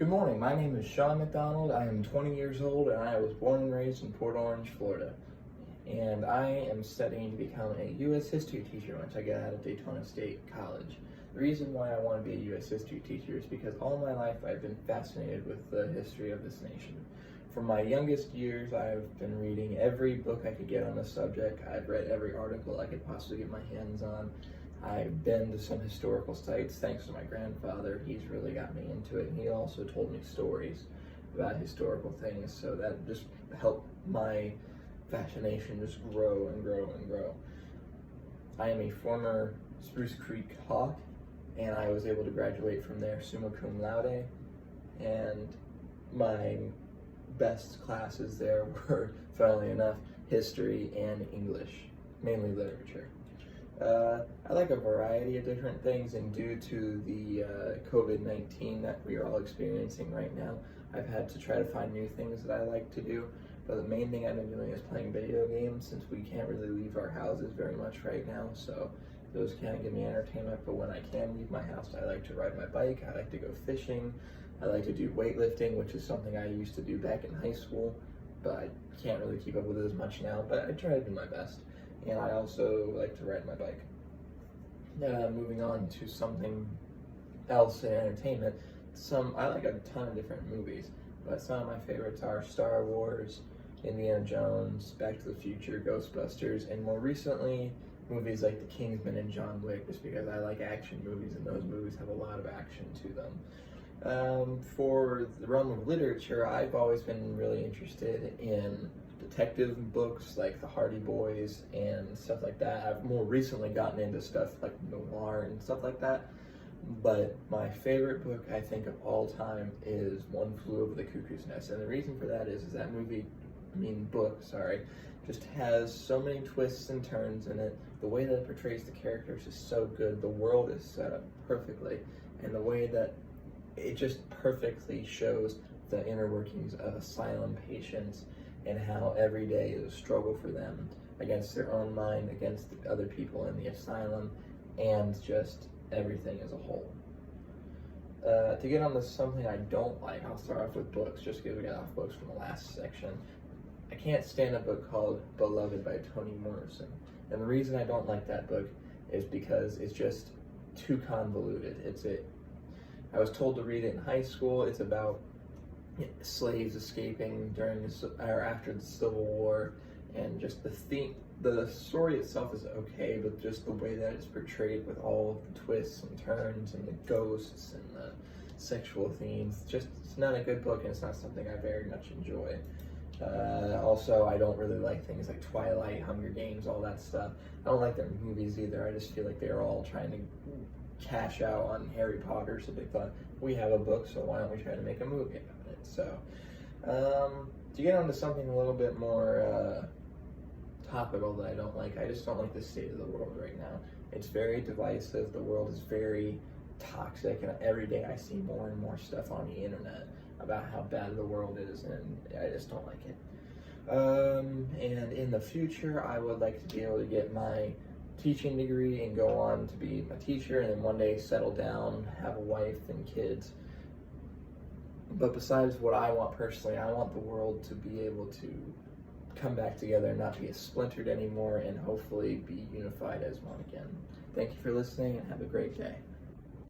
Good morning. My name is Sean McDonald. I am 20 years old and I was born and raised in Port Orange, Florida. And I am studying to become a U.S. history teacher once I get out of Daytona State College. The reason why I want to be a U.S. history teacher is because all my life I've been fascinated with the history of this nation. From my youngest years, I've been reading every book I could get on the subject. I've read every article I could possibly get my hands on. I've been to some historical sites thanks to my grandfather. He's really got me into it, and he also told me stories about historical things, so that just helped my fascination just grow and grow and grow. I am a former Spruce Creek Hawk, and I was able to graduate from there summa cum laude, and my best classes there were, funnily enough, history and English, mainly literature. I like a variety of different things, and due to the COVID-19 that we are all experiencing right now, I've had to try to find new things that I like to do. But the main thing I've been doing is playing video games, since we can't really leave our houses very much right now, so those kind of give me entertainment. But when I can leave my house, I like to ride my bike, I like to go fishing, I like to do weightlifting, which is something I used to do back in high school, but I can't really keep up with it as much now, but I try to do my best. And I also like to ride my bike. Moving on to something else in entertainment, I like a ton of different movies, but some of my favorites are Star Wars, Indiana Jones, Back to the Future, Ghostbusters, and more recently, movies like The Kingsman and John Wick, just because I like action movies, and those movies have a lot of action to them. For the realm of literature, I've always been really interested in detective books like The Hardy Boys and stuff like that. I've more recently gotten into stuff like noir and stuff like that, but my favorite book I think of all time is One Flew Over the Cuckoo's Nest, and the reason for that is that book, just has so many twists and turns in it. The way that it portrays the characters is so good, the world is set up perfectly, and the way that it just perfectly shows the inner workings of asylum patients and how every day is a struggle for them against their own mind, against the other people in the asylum, and just everything as a whole. To get on to something I don't like, I'll start off with books, just because we got off books from the last section. I can't stand a book called Beloved by Toni Morrison. And the reason I don't like that book is because it's just too convoluted. I was told to read it in high school. It's about slaves escaping after the Civil War, and just the story itself is okay, but just the way that it's portrayed with all the twists and turns and the ghosts and the sexual themes, it's not a good book, and it's not something I very much enjoy. Also, I don't really like things like Twilight, Hunger Games, all that stuff. I don't like their movies either. I just feel like they're all trying to cash out on Harry Potter, so they thought, we have a book, so why don't we try to make a movie about it? So, to get onto something a little bit more topical that I don't like, I just don't like the state of the world right now. It's very divisive, the world is very toxic, and every day I see more and more stuff on the internet about how bad the world is, and I just don't like it. And in the future, I would like to be able to get my teaching degree and go on to be a teacher, and then one day settle down, have a wife and kids. But besides what I want personally, I want the world to be able to come back together and not be as splintered anymore, and hopefully be unified as one again. Thank you for listening, and have a great day.